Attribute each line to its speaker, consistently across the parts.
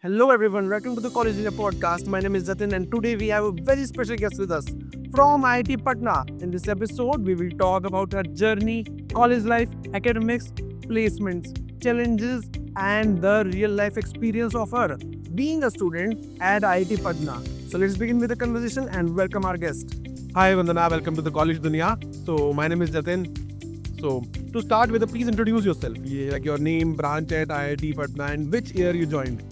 Speaker 1: Hello everyone, welcome to the College India podcast. My name is Jatin and today we have a very special guest with us from IIT Patna. In this episode, we will talk about our journey, college life, academics, placements, challenges and the real life experience of her being a student at IIT Patna. So let's begin with the conversation and welcome our guest. Hi Vandana, welcome to the College Dunia. So my name is Jatin. So to start with, please introduce yourself. Like your name, branch at IIT Patna and which year you joined.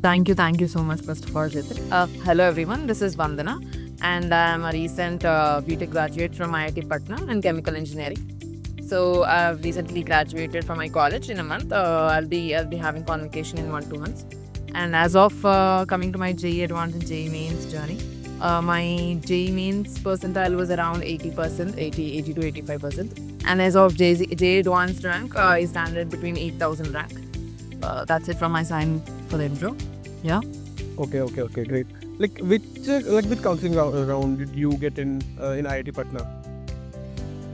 Speaker 2: Thank you so much, first of all, Jatin. Hello, everyone. This is Vandana, and I am a recent BTech graduate from IIT Patna in chemical engineering. So I've recently graduated from my college in a month. I'll be having convocation in 1-2 months. And as of coming to my JEE Advanced and JEE Mains journey, my JEE Mains percentile was around 80%, 80 to 85%. And as of JEE Advanced rank, I stand between 8,000 rank. That's it from my side for the intro. Yeah.
Speaker 1: Okay, great. Like which counseling round did you get in IIT Patna?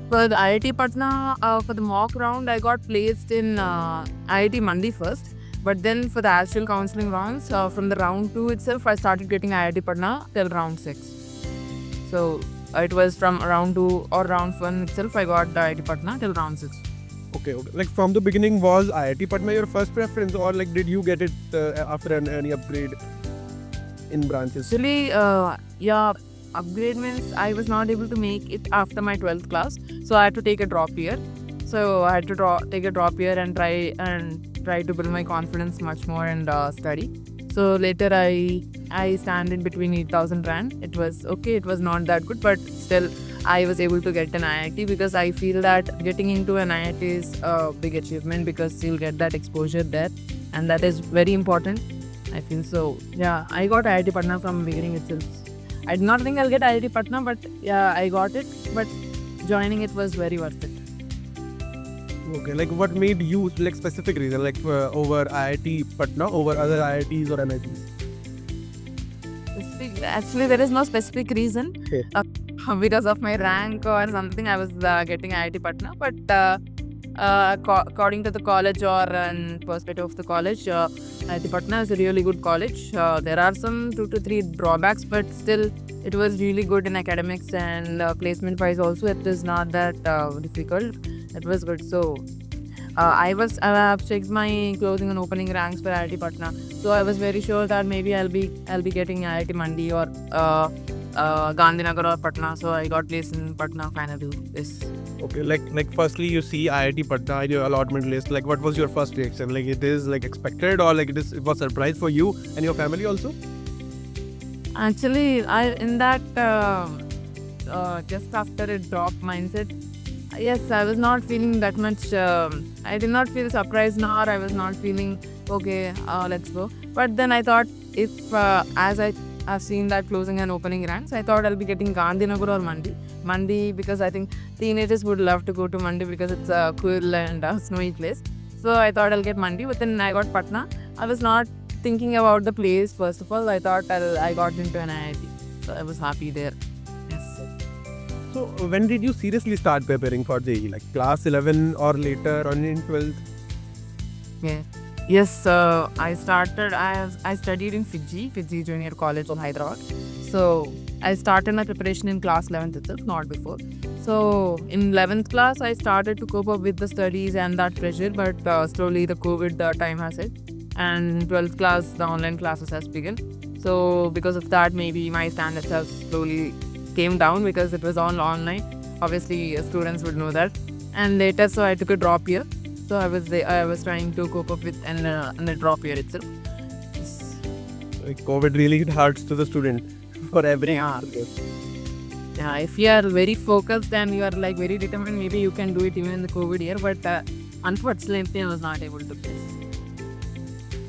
Speaker 2: For the IIT Patna, for the mock round, I got placed in IIT Mandi first. But then for the actual counseling rounds, from the round 2 itself, I started getting IIT Patna till round 6. So it was from round 2 or round 1 itself, I got the IIT Patna till round 6.
Speaker 1: Okay. Like from the beginning, was IIT Patna your first preference, or like did you get it after any upgrade in branches?
Speaker 2: Actually, upgrade means I was not able to make it after my 12th class, so I had to take a drop year. So I had to take a drop year and try to build my confidence much more and study. So later I stand in between 8,000 rand. It was okay. It was not that good, but still I was able to get an IIT because I feel that getting into an IIT is a big achievement because you'll get that exposure there, and that is very important. I feel so. Yeah, I got IIT Patna from beginning itself. I did not think I'll get IIT Patna, but yeah, I got it. But joining it was very worth it.
Speaker 1: Okay. Like what made you, like specific reason, like over IIT Patna over other IITs or NITs?
Speaker 2: Actually, there is no specific reason.
Speaker 1: Okay.
Speaker 2: Because of my rank or something, I was getting IIT Patna. But according to the college or perspective of the college, IIT Patna is a really good college. There are some 2 to 3 drawbacks, but still it was really good in academics and placement wise also. It is not that difficult. It was good. So I have checked my closing and opening ranks for IIT Patna. So I was very sure that maybe I'll be getting IIT Mandi or Gandhinagar or Patna. So I got placed in Patna finally. Yes.
Speaker 1: Okay. Like firstly, you see IIT Patna in your allotment list. Like what was your first reaction? Like it is like expected, or like it was surprise for you and your family also?
Speaker 2: Actually, just after a drop mindset, yes, I was not feeling that much. I did not feel surprised, nor I was not feeling okay. Let's go. But then I thought, if as I've seen that closing and opening ranks, I thought I'll be getting Gandhinagar or Mandi. Mandi because I think teenagers would love to go to Mandi because it's a cool and snowy place. So I thought I'll get Mandi, but then I got Patna. I was not thinking about the place first of all. I thought I got into an IIT, so I was happy there. Yes.
Speaker 1: So when did you seriously start preparing for JEE? Like class 11 or later, or in 12th?
Speaker 2: Yeah. Yes, I studied in Fiji Junior College of Hyderabad. So I started my preparation in class 11th itself, not before. So in 11th class, I started to cope up with the studies and that pressure, but slowly the COVID time has hit. And 12th class, the online classes has begun. So because of that, maybe my standards have slowly came down because it was all online. Obviously, students would know that. And later, so I took a drop year. So I was trying to cope up with and a drop year itself. Yes.
Speaker 1: Like COVID really hurts to the student for every
Speaker 2: Yeah. Yeah, if you are very focused and you are like very determined, maybe you can do it even in the COVID year. But unfortunately, I was not able to place.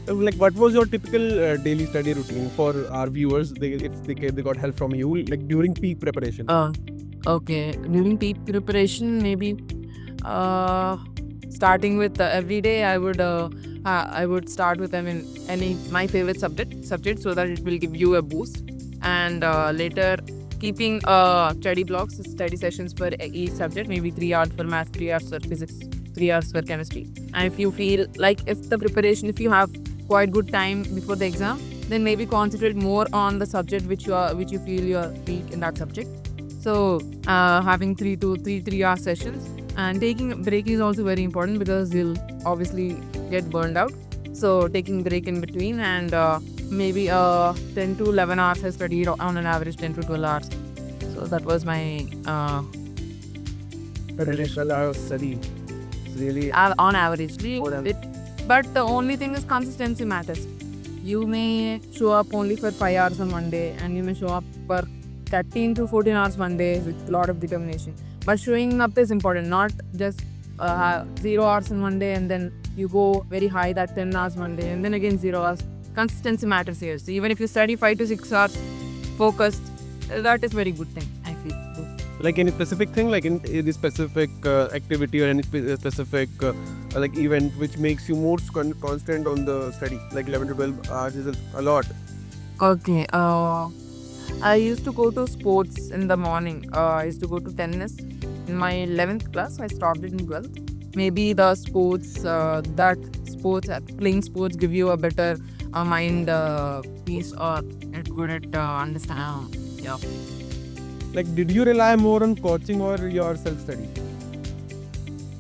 Speaker 1: Like what was your typical daily study routine for our viewers? If they got help from you, like during peak preparation.
Speaker 2: Okay. During peak preparation, maybe starting with every day, I would start with my favorite subject so that it will give you a boost, and later keeping study blocks, study sessions for each subject, maybe 3 hours for math, 3 hours for physics, 3 hours for chemistry. And if you feel like if you have quite good time before the exam, then maybe concentrate more on the subject which you feel you're weak in that subject. So having 3 hour sessions and taking a break is also very important because you'll obviously get burned out. So taking break in between and maybe 10 to 11 hours I studied on an average 10 to 12 hours. So that was my
Speaker 1: Traditional study. Really.
Speaker 2: on average.
Speaker 1: More than-
Speaker 2: But the only thing is consistency matters. You may show up only for 5 hours on one day and you may show up for 13 to 14 hours one day with a lot of determination. But showing up is important, not just 0 hours in one day and then you go very high that 10 hours one day and then again 0 hours. Consistency matters here. So even if you study 5 to 6 hours focused, that is very good thing, I feel.
Speaker 1: Like any specific thing, like in any specific activity or any specific like event which makes you more constant on the study, like 11 to 12 hours is a lot.
Speaker 2: Okay. I used to go to sports in the morning. I used to go to tennis in my 11th class. I stopped it in 12th. Maybe the sports, playing sports give you a better mind peace or it's good at understand. Yeah.
Speaker 1: Like, did you rely more on coaching or your self-study?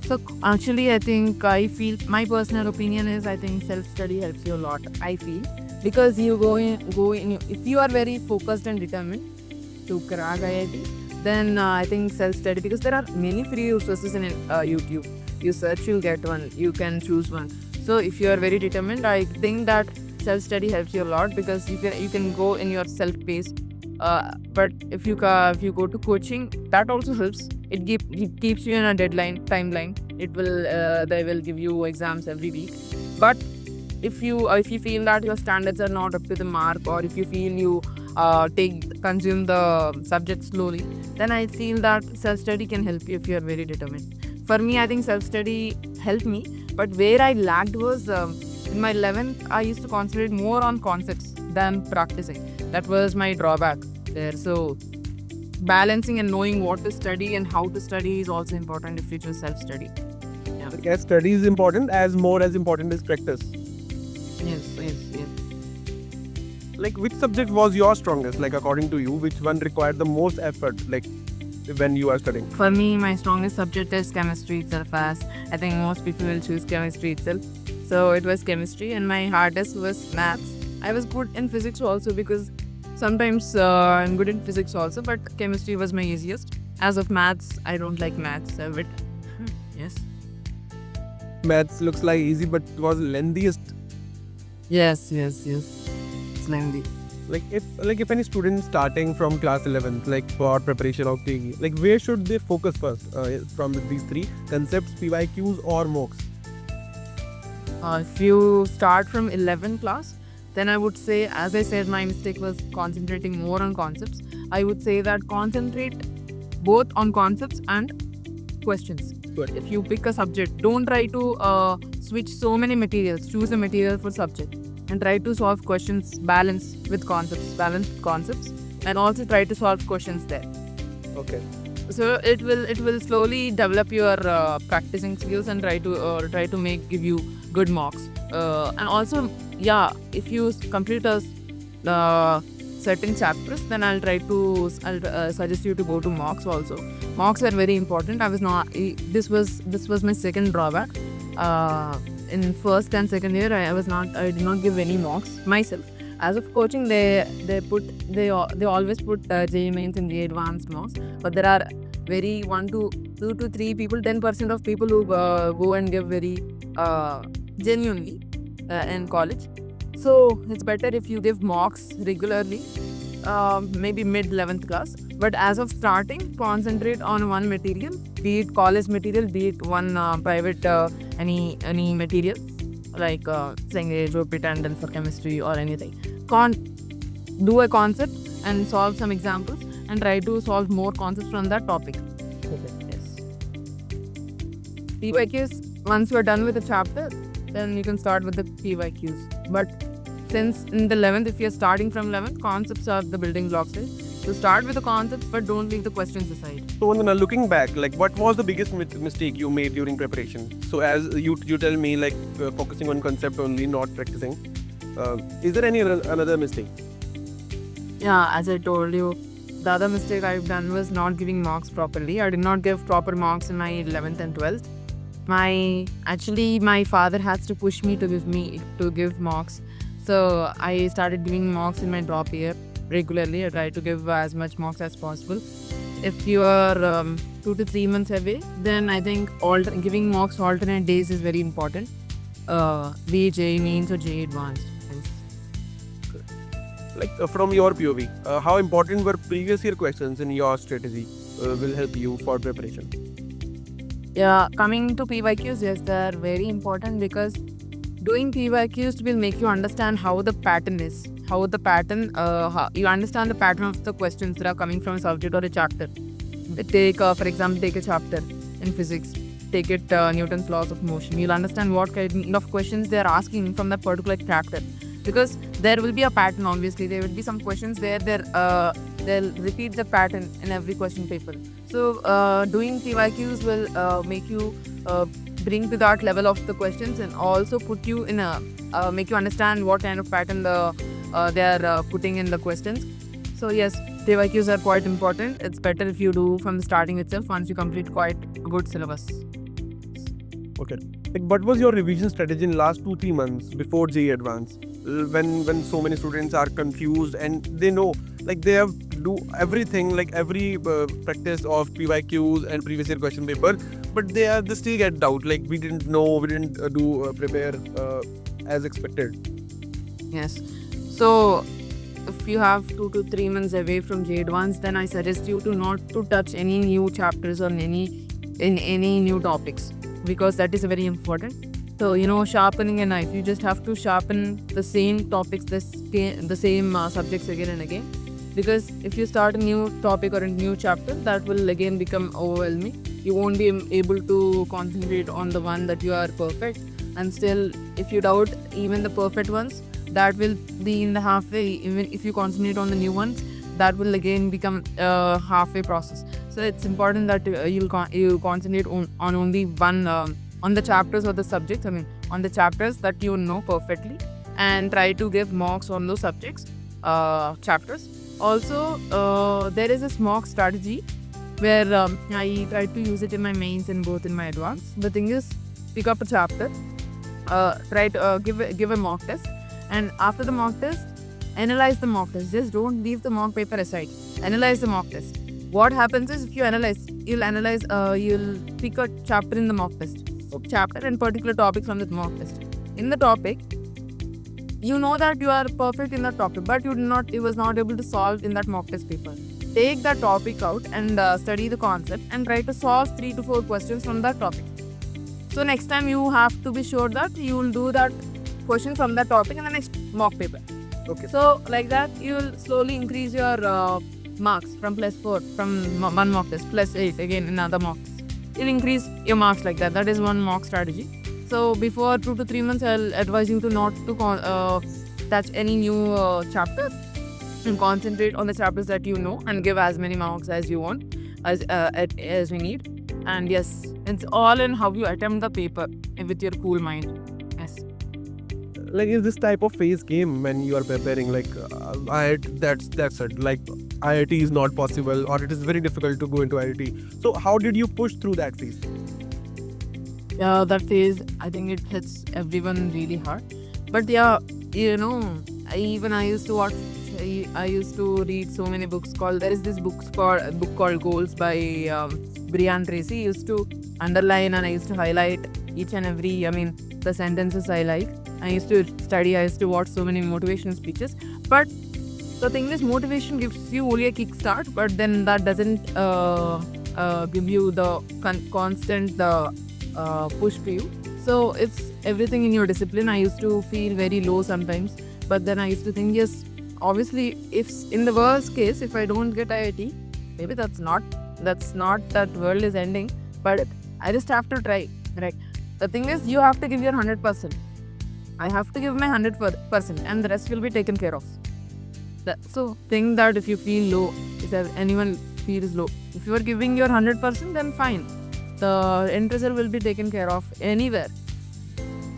Speaker 2: So actually, I think I feel my personal opinion is I think self-study helps you a lot. I feel because you go in. If you are very focused and determined to crack IIT, then I think self-study because there are many free resources in YouTube. You search, you'll get one. You can choose one. So if you are very determined, I think that self-study helps you a lot because you can go in your self-pace. But if you go to coaching, that also helps. It keeps you in a timeline. They will give you exams every week. But if you feel that your standards are not up to the mark, or if you feel you consume the subject slowly, then I feel that self-study can help you if you are very determined. For me, I think self-study helped me. But where I lagged was in my 11th, I used to concentrate more on concepts than practicing. That was my drawback there. So balancing and knowing what to study and how to study is also important if you choose self-study. Yeah.
Speaker 1: Like, as study is important, as important is practice.
Speaker 2: Yes.
Speaker 1: Like, which subject was your strongest? Like, according to you, which one required the most effort? Like, when you are studying.
Speaker 2: For me, my strongest subject is chemistry itself. As I think most people will choose chemistry itself. So it was chemistry, and my hardest was maths. I was good in physics also because sometimes I'm good in physics also, but chemistry was my easiest. As of maths, I don't like maths a bit. Yes.
Speaker 1: Maths looks like easy, but it was lengthiest.
Speaker 2: Yes. It's lengthy.
Speaker 1: Like if any student starting from class 11th, like for preparation of the, like where should they focus first from these three concepts, PYQs or mocks?
Speaker 2: If you start from 11th class, then I would say, as I said, my mistake was concentrating more on concepts. I would say that concentrate both on concepts and questions.
Speaker 1: Good.
Speaker 2: If you pick a subject, don't try to switch so many materials. Choose a material for subject and try to solve questions balance with concepts, and also try to solve questions there.
Speaker 1: Okay.
Speaker 2: So it will slowly develop your practicing skills and try to give you good marks. And also, yeah, if you complete a certain chapters, then I'll suggest you to go to mocks also. Mocks are very important. This was my second drawback. In first and second year, I did not give any mocks myself. As of coaching, they always put JEE Mains in the advanced mocks, but there are very 2 to 3 people, 10% of people who go and give very genuinely in college. So it's better if you give mocks regularly, maybe mid 11th class. But as of starting, concentrate on one material, be it college material, be it one private any material like saying Jupyter and for chemistry or anything. Do a concept and solve some examples and try to solve more concepts from that topic.
Speaker 1: Okay.
Speaker 2: Yes. PYQs, once you are done with the chapter, then you can start with the PYQs. But since in the 11th, if you're starting from 11th, concepts are the building blocks. So start with the concepts, but don't leave the questions aside.
Speaker 1: So when looking back, like what was the biggest mistake you made during preparation? So as you tell me, like focusing on concept only, not practicing. Is there any another mistake?
Speaker 2: Yeah, as I told you, the other mistake I've done was not giving marks properly. I did not give proper marks in my 11th and 12th. My father has to push me to give marks. So I started giving marks in my drop year regularly. I try to give as much marks as possible. If you are 2 to 3 months away, then I think giving marks alternate days is very important. Be it JEE Mains or JEE Advanced.
Speaker 1: Like from your POV, how important were previous year questions in your strategy will help you for preparation?
Speaker 2: Yeah, coming to PYQs, yes, they are very important because doing PYQs will make you understand how the pattern is. You understand the pattern of the questions that are coming from a subject or a chapter. For example, take a chapter in physics. Take it Newton's laws of motion. You'll understand what kind of questions they are asking from that particular chapter. Because there will be a pattern, obviously. There will be some questions there. They'll repeat the pattern in every question paper. So doing PYQs will make you bring to that level of the questions and also put you in make you understand what kind of pattern they are putting in the questions. So yes, PYQs are quite important. It's better if you do from the starting itself once you complete quite a good syllabus.
Speaker 1: Okay. Like, what was your revision strategy in last 2-3 months before JEE Advanced? When so many students are confused and they know, like they have do everything, like every practice of PYQs and previous year question paper, but they still get doubt. Like we didn't know, we didn't prepare as expected.
Speaker 2: Yes. So if you have 2 to 3 months away from JEE Advanced, then I suggest you to not to touch any new chapters or any new topics, because that is very important. So, sharpening a knife, you just have to sharpen the same topics, the same subjects again and again. Because if you start a new topic or a new chapter, that will again become overwhelming. You won't be able to concentrate on the one that you are perfect. And still, if you doubt even the perfect ones, that will be in the halfway. Even if you concentrate on the new ones, that will again become a halfway process. So it's important that you concentrate on only one, on the chapters or the subjects, on the chapters that you know perfectly, and try to give marks on those subjects, chapters. Also, there is this mock strategy where I try to use it in my mains and both in my advanced. The thing is, pick up a chapter, try to give a mock test, and after the mock test, analyze the mock test. Just don't leave the mock paper aside. Analyze the mock test. What happens is, if you analyze, you'll pick a chapter in the mock test. Chapter and particular topic from the mock test. In the topic, you know that you are perfect in that topic, but you was not able to solve in that mock test paper. Take that topic out and study the concept and try to solve 3 to 4 questions from that topic. So next time you have to be sure that you will do that question from that topic in the next mock paper.
Speaker 1: Okay.
Speaker 2: So like that, you will slowly increase your marks from +4 from one mock test, +8 again in another mock test. You'll increase your marks like that. That is one mock strategy. So before 2 to 3 months, I'll advise you to not to touch any new chapter and concentrate on the chapters that you know and give as many marks as you want, as we need. And yes, it's all in how you attempt the paper with your cool mind. Yes.
Speaker 1: Like, is this type of phase game when you are preparing, like that's it, like IIT is not possible or it is very difficult to go into IIT. So how did you push through that phase?
Speaker 2: Yeah, that phase, I think it hits everyone really hard. But yeah, I used to watch, I used to read so many books there is this book called Goals by Brian Tracy. I used to underline and I used to highlight each and every, the sentences I like. I used to study, I used to watch so many motivational speeches. But the thing is, motivation gives you only a kickstart, but then that doesn't give you the constant push to you. So it's everything in your discipline. I used to feel very low sometimes, but then I used to think, yes, obviously, if in the worst case, if I don't get IIT, maybe that's not that world is ending, but I just have to try, right? The thing is, you have to give your 100%. I have to give my 100%, and the rest will be taken care of. So think that if you feel low, if anyone feels low, if you are giving your 100%, then fine. The end result will be taken care of anywhere.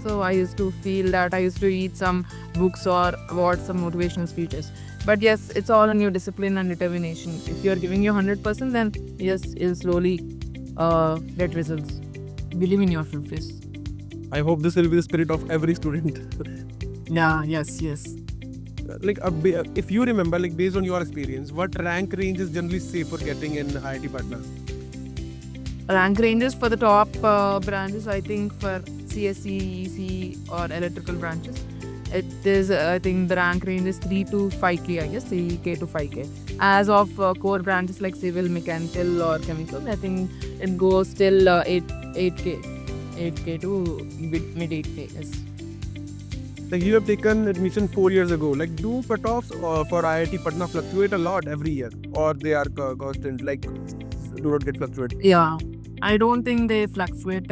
Speaker 2: So I used to feel that. I used to read some books or watch some motivational speeches. But yes, it's all in your discipline and determination. If you're giving your 100%, then yes, you'll slowly get results. Believe in yourself, yes.
Speaker 1: I hope this will be the spirit of every student.
Speaker 2: Yeah, yes.
Speaker 1: Like, if you remember, like based on your experience, what rank range is generally safe for getting in IIT Patna?
Speaker 2: Rank ranges for the top branches, I think for CSE, EC or electrical branches, it is, I think the rank range is 3 to 5k, I guess, 3k to 5k. As of core branches like civil, mechanical or chemical, I think it goes till 8k to mid 8k, yes.
Speaker 1: Like you have taken admission 4 years ago. Like, do cutoffs for IIT Patna fluctuate a lot every year, or they are constant? Like, do not get fluctuate?
Speaker 2: Yeah, I don't think they fluctuate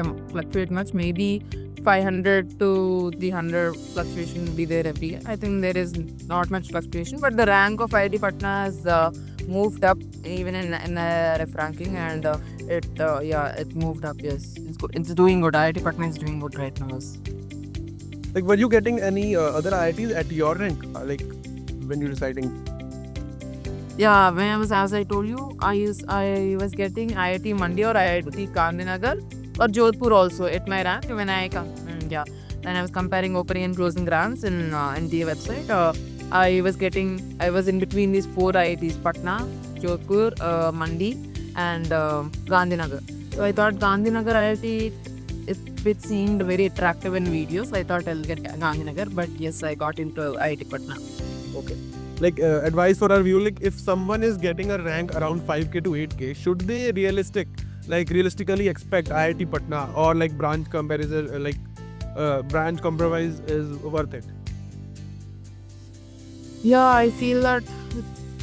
Speaker 2: much. Maybe 500 to 300 fluctuation will be there every year. I think there is not much fluctuation, but the rank of IIT Patna has moved up even in ref ranking, and it moved up. Yes, it's good. It's doing good. IIT Patna is doing good right now. Yes.
Speaker 1: Like, were you getting any other IITs at your rank? Like, when you're deciding?
Speaker 2: Yeah, when I was, as I told you, I was getting IIT Mandi or IIT Gandhinagar or Jodhpur also at my rank when I come. Yeah, then I was comparing opening and closing ranks in NTA website. I was in between these 4 IITs: Patna, Jodhpur, Mandi, and Gandhinagar. So I thought Gandhinagar IIT, it seemed very attractive in videos. I thought I'll get Gandhinagar, but yes, I got into IIT Patna.
Speaker 1: Okay. Like, advice for our view, like if someone is getting a rank around 5k to 8k, should they realistically expect IIT Patna, or like branch comparison, branch compromise is worth it?
Speaker 2: Yeah, I feel that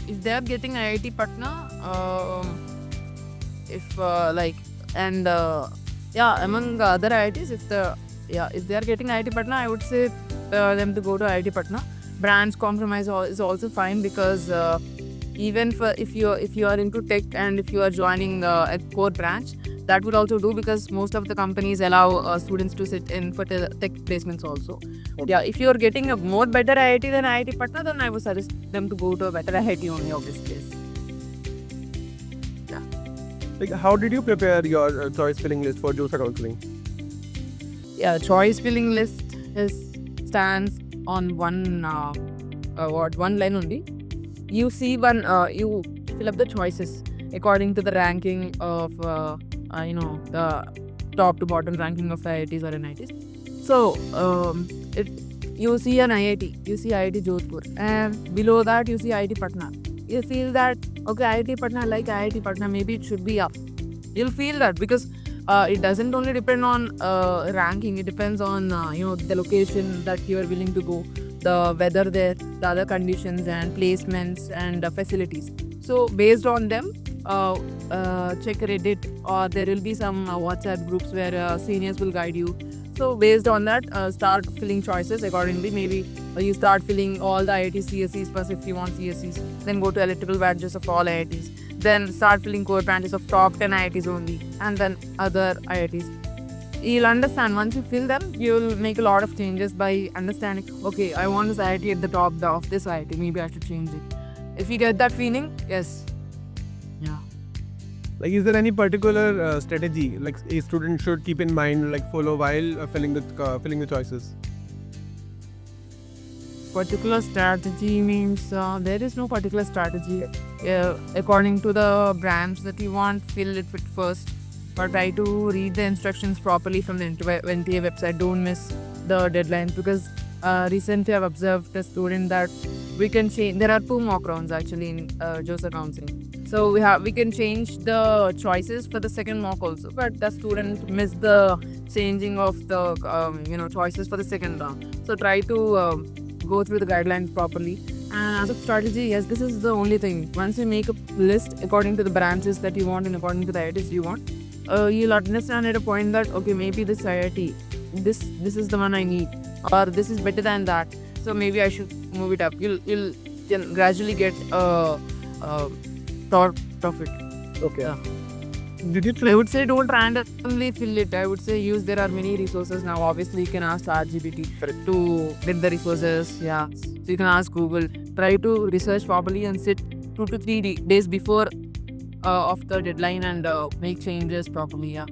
Speaker 2: if they are getting IIT Patna, among the other IITs, if they are getting IIT Patna, I would say them to go to IIT Patna. Branch compromise is also fine, because even if you are into tech and if you are joining a core branch, that would also do, because most of the companies allow students to sit in for tech placements also.
Speaker 1: Okay.
Speaker 2: Yeah, if you are getting a more better IIT than IIT Patna, then I would suggest them to go to a better IIT only, obviously. Yeah.
Speaker 1: Like, how did you prepare your choice filling list for JOSA counseling?
Speaker 2: Yeah, choice filling list stands on one line only. You see you fill up the choices according to the ranking of the top to bottom ranking of the IITs or NITs. So you see an IIT, you see IIT Jodhpur, and below that you see IIT Patna. You feel that okay, IIT Patna, I like IIT Patna, maybe it should be up. You'll feel that, because it doesn't only depend on ranking, it depends on the location that you are willing to go, the weather there, the other conditions and placements and facilities. So based on them, check Reddit, or there will be some WhatsApp groups where seniors will guide you. So based on that, start filling choices accordingly. Maybe you start filling all the IIT CSEs first if you want CSEs, then go to electrical branches of all IITs, then start filling core branches of top 10 IITs only, and then other IITs. You'll understand, once you fill them, you'll make a lot of changes by understanding, okay, I want this IIT at the top of this IIT, maybe I should change it. If you get that feeling, yes. Yeah.
Speaker 1: Like, is there any particular strategy like a student should keep in mind, like follow while filling the choices?
Speaker 2: Particular strategy means there is no particular strategy. According to the branch that you want, fill it with first, but try to read the instructions properly from the NTA website. Don't miss the deadlines, because recently I've observed a student that we can change. There are 2 mock rounds actually in JOSA counseling. So we can change the choices for the second mock also, but the student missed the changing of the choices for the second round. So try to go through the guidelines properly. And as a strategy, yes, this is the only thing. Once you make a list according to the branches that you want and according to the IITs you want, you'll understand at a point that okay, maybe this IIT, this is the one I need, or this is better than that, so maybe I should move it up. You'll gradually get thought of it.
Speaker 1: Okay.
Speaker 2: Yeah.
Speaker 1: Did you
Speaker 2: I would say don't randomly fill it. I would say there are many resources now. Obviously, you can ask ChatGPT to get the resources. Yeah. So you can ask Google. Try to research properly and sit 2 to 3 days before of the deadline and make changes properly. Yeah.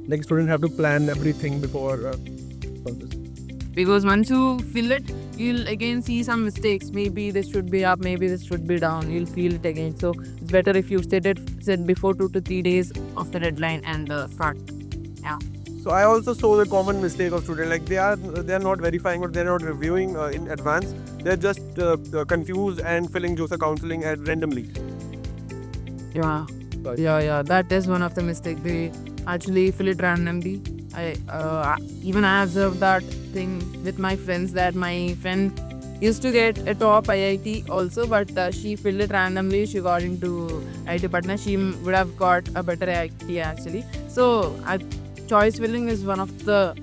Speaker 1: like students have to plan everything before for this?
Speaker 2: Because once you fill it, you'll again see some mistakes. Maybe this should be up, maybe this should be down. You'll feel it again. So it's better if you set before 2 to 3 days of the deadline and start. Yeah.
Speaker 1: So I also saw the common mistake of students, like they are not verifying or they're not reviewing in advance. They're just confused and filling JOSA counseling at randomly.
Speaker 2: Yeah.
Speaker 1: Right.
Speaker 2: Yeah. That is one of the mistakes. They actually fill it randomly. I observed that thing with my friends, that my friend used to get a top IIT also, but she filled it randomly. She got into IIT Patna. She would have got a better IIT actually. So choice filling is one of the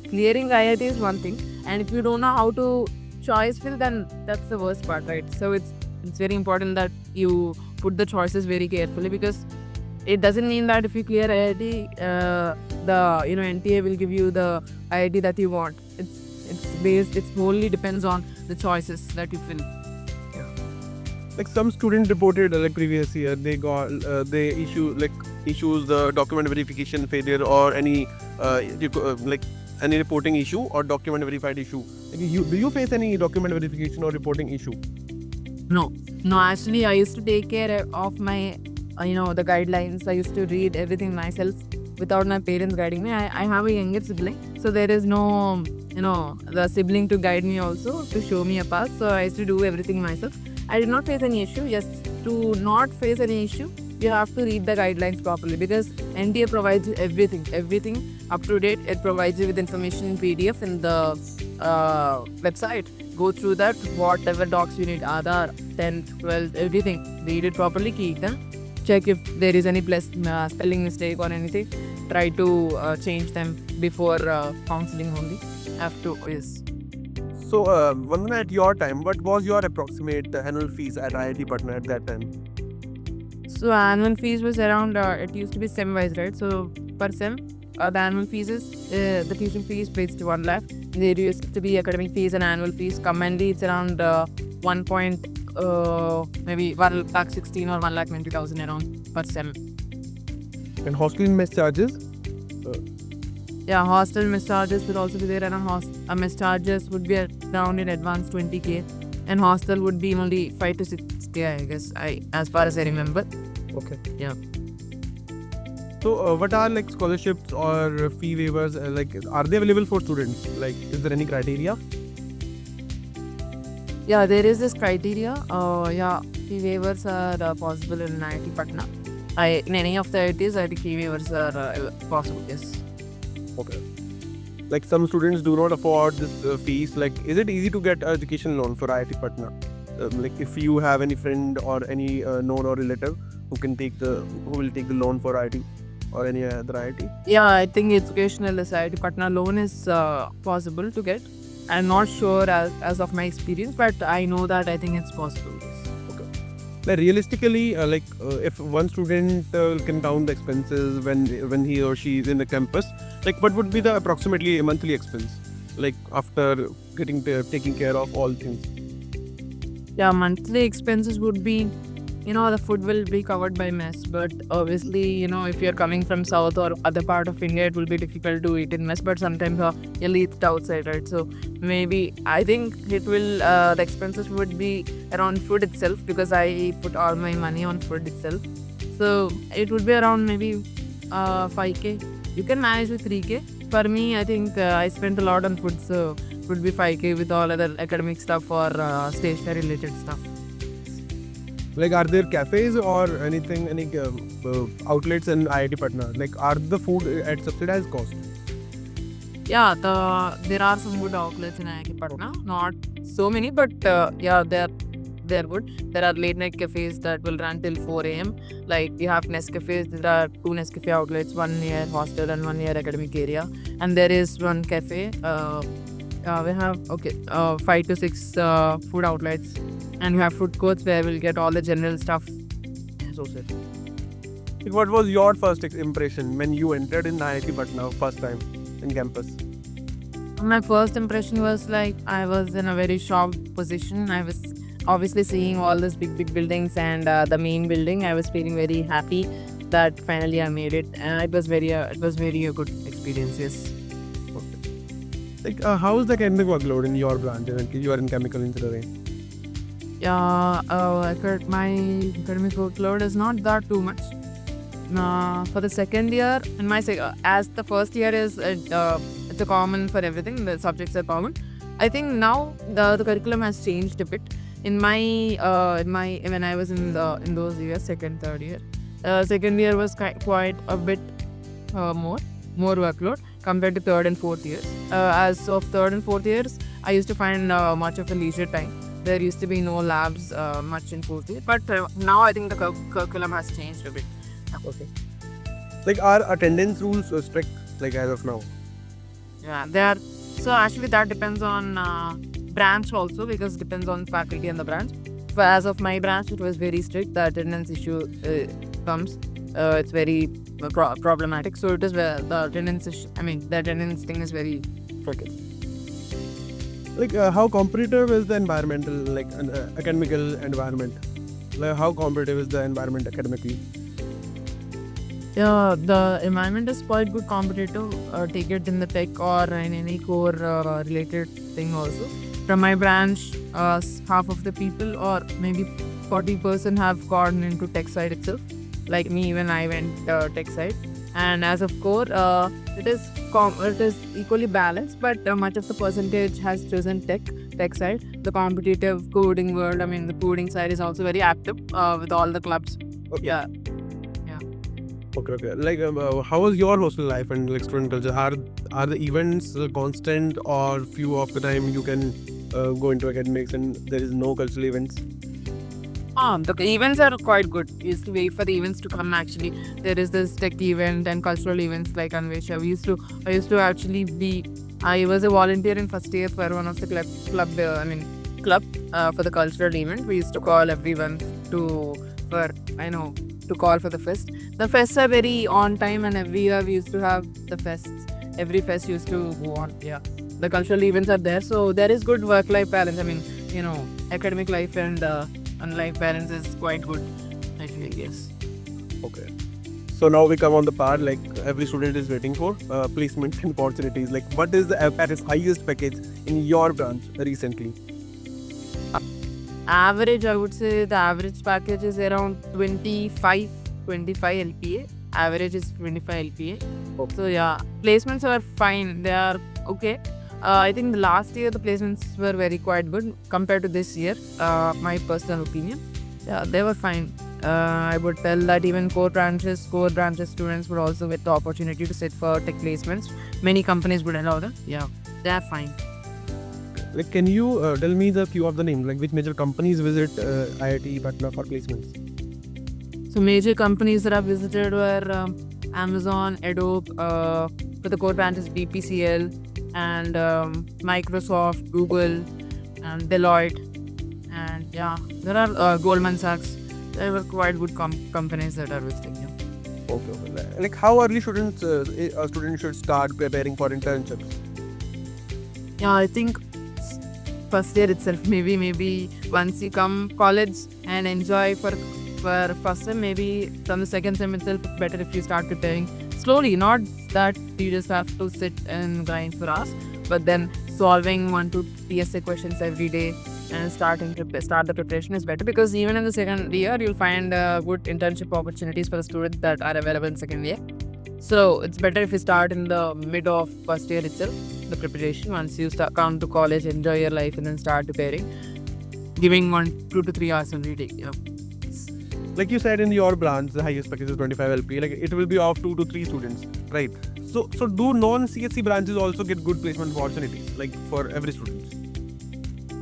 Speaker 2: clearing IIT is one thing, and if you don't know how to choice fill, then that's the worst part, right? So it's very important that you put the choices very carefully, because it doesn't mean that if you clear IIT, the NTA will give you the IIT that you want. It's wholly depends on the choices that you fill.
Speaker 1: Like some students reported like previous year they got they issues the document verification failure or any any reporting issue or document verified issue. Like do you face any document verification or reporting issue?
Speaker 2: No, actually I used to take care of my the guidelines. I used to read everything myself without my parents guiding me. I have a younger sibling, so there is no the sibling to guide me also, to show me a path. So I used to do everything myself. I did not face any issue. Just to not face any issue, you have to read the guidelines properly, because NTA provides everything up to date. It provides you with information in PDF in the website. Go through that, whatever docs you need, Aadhaar, 10th, 12th, everything. Read it properly, check if there is any spelling mistake or anything. Try to change them before counseling only. Have to, yes.
Speaker 1: So, Vandana, at your time, what was your approximate annual fees at IIT Patna at that time?
Speaker 2: So annual fees was around, it used to be sem-wise, right? So per sem, the annual fees is, the tuition fee is placed to 1 lakh. There used to be academic fees and annual fees. Commonly, it's around maybe 1,16,000 or 1,20,000 around per sem.
Speaker 1: And hostel and mess charges?
Speaker 2: Yeah, hostel mess charges will also be there, and mess charges would be around in advance 20k, and hostel would be only 5 to 6k, I guess, as far as I remember.
Speaker 1: Okay.
Speaker 2: Yeah.
Speaker 1: So, what are like scholarships or fee waivers? Are they available for students? Like, is there any criteria?
Speaker 2: Yeah, there is this criteria. Fee waivers are possible in IIT Patna. In any of the IITs, I think fee waivers are possible. Yes.
Speaker 1: Okay. Like some students do not afford this fees. Like, is it easy to get education loan for IIT Patna? Like, if you have any friend or any known or relative who will take the loan for IIT or any other IIT?
Speaker 2: Yeah, I think educational IIT Patna loan is possible to get. I'm not sure as of my experience, but I know that I think it's possible. Yes.
Speaker 1: Okay. Like realistically, if one student can count the expenses when he or she is in the campus, like what would be the approximately monthly expense, like after taking care of all things?
Speaker 2: Yeah, monthly expenses would be, the food will be covered by mess, but obviously, if you're coming from south or other part of India, it will be difficult to eat in mess, but sometimes you'll eat outside, right? So maybe I think it will, the expenses would be around food itself, because I put all my money on food itself. So it would be around maybe 5k. You can manage with 3k. For me, I think I spent a lot on food, so it would be 5k with all other academic stuff or stationery related stuff.
Speaker 1: Like, are there cafes or any outlets in IIT Patna? Like, are the food at subsidized cost?
Speaker 2: Yeah, there are some good outlets in IIT Patna. Not so many, but yeah, they're good. There are late night cafes that will run till 4 a.m. Like you have Nescafes. There are 2 Nescafe outlets, one near hostel and one near academic area. And there is one cafe. We have 5 to 6 food outlets, and we have food courts where we'll get all the general stuff. So
Speaker 1: What was your first impression when you entered in IIT Patna first time in campus?
Speaker 2: My first impression was like I was in a very shocked position. I was obviously seeing all these big buildings and the main building. I was feeling very happy that finally I made it. It was very a good experience. Yes.
Speaker 1: Like, how is the academic workload in your branch? You are in chemical engineering.
Speaker 2: Yeah, my academic workload is not that too much. For the second year, in my as the first year is it's a common for everything. The subjects are common. I think now the curriculum has changed a bit. In my when I was in those years, third year, second year was quite a bit more workload compared to third and fourth years. As of third and fourth years, I used to find much of a leisure time. There used to be no labs much in fourth year, but now I think the curriculum has changed a bit.
Speaker 1: Okay. Like, are attendance rules strict, like, as of now?
Speaker 2: Yeah, they are. So actually, that depends on branch also, because it depends on faculty and the branch. But as of my branch, it was very strict. The attendance issue comes. It's very problematic. So it is where the attendance. The attendance thing is very tricky.
Speaker 1: Like, how competitive is the environmental, like, academical environment? Like, how competitive is the environment academically?
Speaker 2: Yeah, the environment is quite good competitive. Take it in the tech or in any core related thing also. From my branch, half of the people or maybe 40% have gone into tech side itself. Like me, when I went tech side. And as of core, it is equally balanced, but much of the percentage has chosen tech side. The competitive coding world, the coding side is also very active with all the clubs.
Speaker 1: Okay.
Speaker 2: Yeah.
Speaker 1: Okay. Like, how was your hostel life and, like, student culture? Are the events constant, or few of the time you can go into academics and there is no cultural events?
Speaker 2: The events are quite good. We used to wait for the events to come. Actually, there is this tech event and cultural events like Anvesha. I used to actually I was a volunteer in first year for one of the club for the cultural event. We used to call everyone to call for the fest. The fests are very on time, and every year we used to have the fests. Every fest used to go on. Yeah, the cultural events are there, so there is good work-life balance. Academic life and life balance is quite good. I feel, yes.
Speaker 1: Okay. So now we come on the part, like, every student is waiting for placements and opportunities. Like, what is the highest package in your branch recently?
Speaker 2: Average, I would say the average package is around 25 LPA. Average is 25 LPA.
Speaker 1: Okay.
Speaker 2: So yeah, placements are fine. They are okay. I think the last year the placements were quite good compared to this year. My personal opinion. Yeah, they were fine. I would tell that even core branches students would also get the opportunity to sit for tech placements. Many companies would allow them. Yeah, they are fine.
Speaker 1: Like, can you tell me the few of the names, like which major companies visit IIT Patna for placements?
Speaker 2: So major companies that I've visited were Amazon, Adobe, for the core branches BPCL, and Microsoft, Google, and Deloitte, and yeah, there are Goldman Sachs. There were quite good companies that are visiting. Yeah.
Speaker 1: Okay. Like, how early students should start preparing for internships?
Speaker 2: Yeah, I think first year itself. Maybe once you come college and enjoy for first sem, maybe from the second sem itself, it's better if you start preparing slowly. Not that you just have to sit and grind for hours, but then solving 1 to 3 essay questions every day and start the preparation is better, because even in the second year you'll find good internship opportunities for the students that are available in second year. So it's better if you start in the mid of first year itself, the preparation. Once you come to college, enjoy your life, and then start preparing, giving 2 to 3 hours every day. Yeah.
Speaker 1: Like you said, in your branch, the highest package is 25 LP. Like, it will be of 2 to 3 students, right? So do non-CSC branches also get good placement opportunities, like, for every student?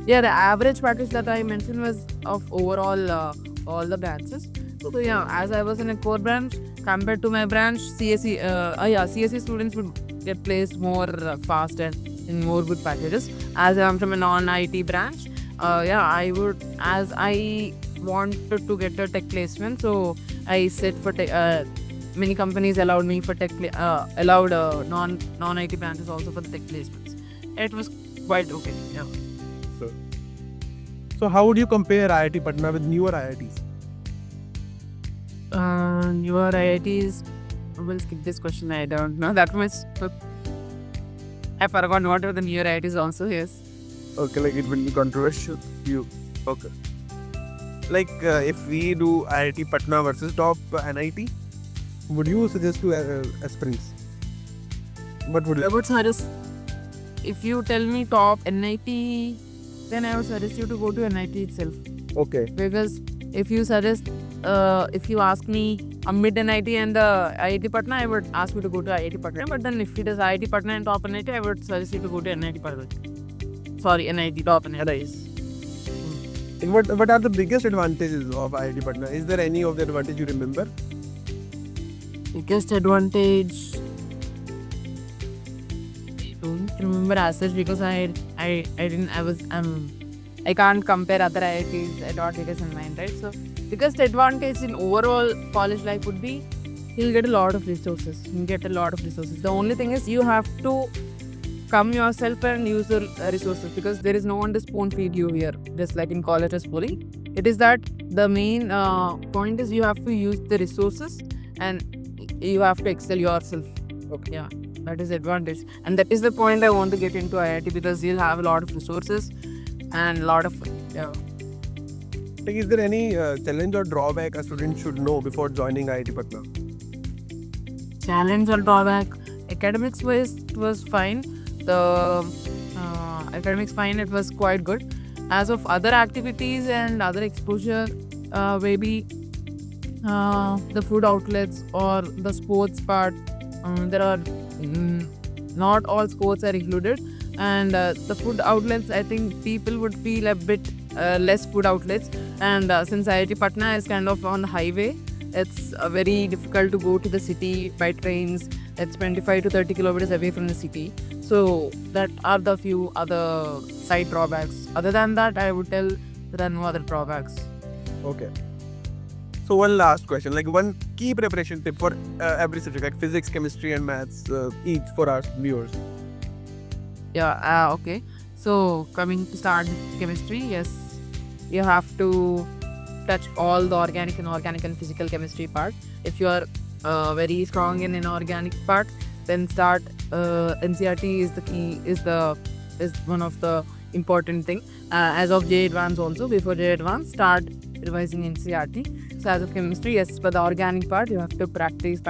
Speaker 2: Yeah, the average package that I mentioned was of overall all the branches. So yeah, as I was in a core branch, compared to my branch, CSC students would get placed more fast and in more good packages. As I'm from a non-IT branch, I would, as I wanted to get a tech placement, so I sit for many companies allowed me for allowed non IT branches also for the tech placements. It was quite okay. Yeah.
Speaker 1: So how would you compare IIT Patna with newer IITs?
Speaker 2: Your IITs. We'll skip this question. I don't know that much. But I forgot what are the newer IITs also. Yes.
Speaker 1: Okay, like it will be controversial. You okay? Like if we do IIT Patna versus top NIT, would you suggest to aspirants? What would
Speaker 2: I
Speaker 1: you?
Speaker 2: would suggest if you tell me top NIT, then I would suggest you to go to NIT itself.
Speaker 1: Okay.
Speaker 2: Because if you suggest, if you ask me a mid NIT and IIT Patna, I would ask you to go to IIT Patna. But then if it is IIT Patna and top NIT, I would suggest you to go to NIT Patna. Sorry, NIT top NIT.
Speaker 1: And what are the biggest advantages of IIT Patna? Is there any of the advantage you remember?
Speaker 2: Biggest advantage. I don't remember as such because I can't compare other IITs. I don't take it in mind, right? So biggest advantage in overall college life would be you'll get a lot of resources. The only thing is you have to come yourself and use the resources because there is no one to spoon feed you here, just like in college or schooling. It is that the main point is you have to use the resources and you have to excel yourself.
Speaker 1: Okay.
Speaker 2: Yeah, that is the advantage. And that is the point I want to get into IIT because you'll have a lot of resources and a lot of, yeah.
Speaker 1: Like, is there any challenge or drawback a student should know before joining IIT Patna?
Speaker 2: Challenge or drawback. Academics wise, it was fine. The academics fine, it was quite good. As of other activities and other exposure, maybe the food outlets or the sports part, there are not all sports are included, and the food outlets, I think people would feel a bit less food outlets, and since IIT Patna is kind of on the highway, it's very difficult to go to the city by trains. It's 25 to 30 kilometers away from the city. So that are the few other side drawbacks. Other than that, I would tell there are no other drawbacks.
Speaker 1: Okay. So one last question, like one key preparation tip for every subject, like physics, chemistry, and maths, each for our viewers.
Speaker 2: Yeah, okay. So coming to start with chemistry, yes, you have to touch all the organic and physical chemistry part. If you are very strong in inorganic part, then start NCRT is the key, is one of the important thing. As of J Advance also, before J Advance, start revising NCRT. So as of chemistry, yes, for the organic part, you have to practice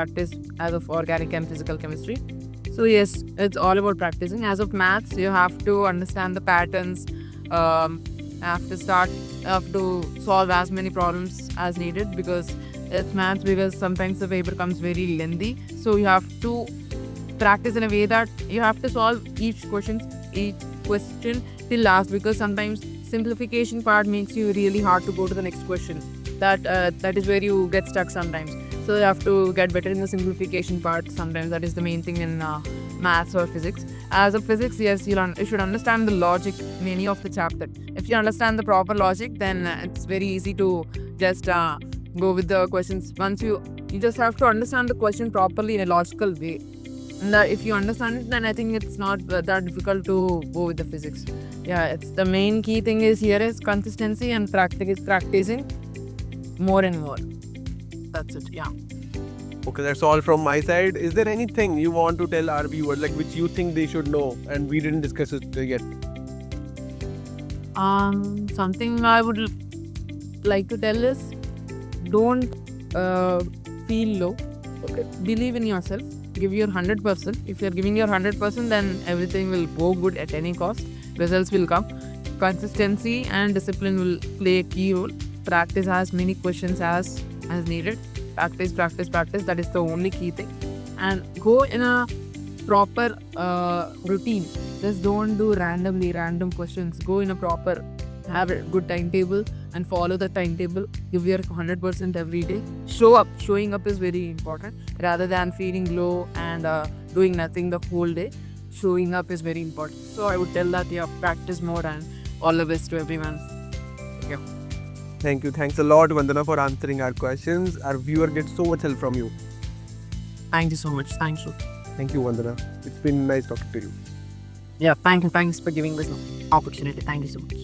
Speaker 2: as of organic and physical chemistry. So yes, it's all about practicing. As of maths, you have to understand the patterns, have to solve as many problems as needed because it's maths, because sometimes the paper comes very lengthy. So you have to practice in a way that you have to solve each question till last, because sometimes simplification part makes you really hard to go to the next question. That is where you get stuck sometimes. So you have to get better in the simplification part sometimes. That is the main thing in maths or physics. As of physics, yes, you should understand the logic in any of the chapter. If you understand the proper logic, then it's very easy to just go with the questions. Once you just have to understand the question properly in a logical way. And if you understand it, then I think it's not that difficult to go with the physics. Yeah, it's the main key thing is here is consistency and practicing more and more. That's it. Yeah.
Speaker 1: Okay, that's all from my side. Is there anything you want to tell our viewers, like which you think they should know and we didn't discuss it yet?
Speaker 2: Something I would like to tell is don't feel low. Okay. Believe in yourself. Give your 100%. If you're giving your 100%, then everything will go good at any cost. Results will come. Consistency and discipline will play a key role. Practice as many questions as needed. Practice. That is the only key thing. And go in a proper routine. Just don't do random questions. Go in a proper, have a good timetable and follow the timetable. Give your 100% every day. Show up. Showing up is very important rather than feeling low and doing nothing the whole day. Showing up is very important. So I would tell that practice more, and all the best to everyone. Thank you.
Speaker 1: Thank you. Thanks a lot, Vandana, for answering our questions. Our viewer gets so much help from you.
Speaker 2: Thank you so much. Thank you.
Speaker 1: Thank you, Vandana. It's been nice talking to you.
Speaker 2: Yeah, thanks for giving this opportunity. Thank you so much.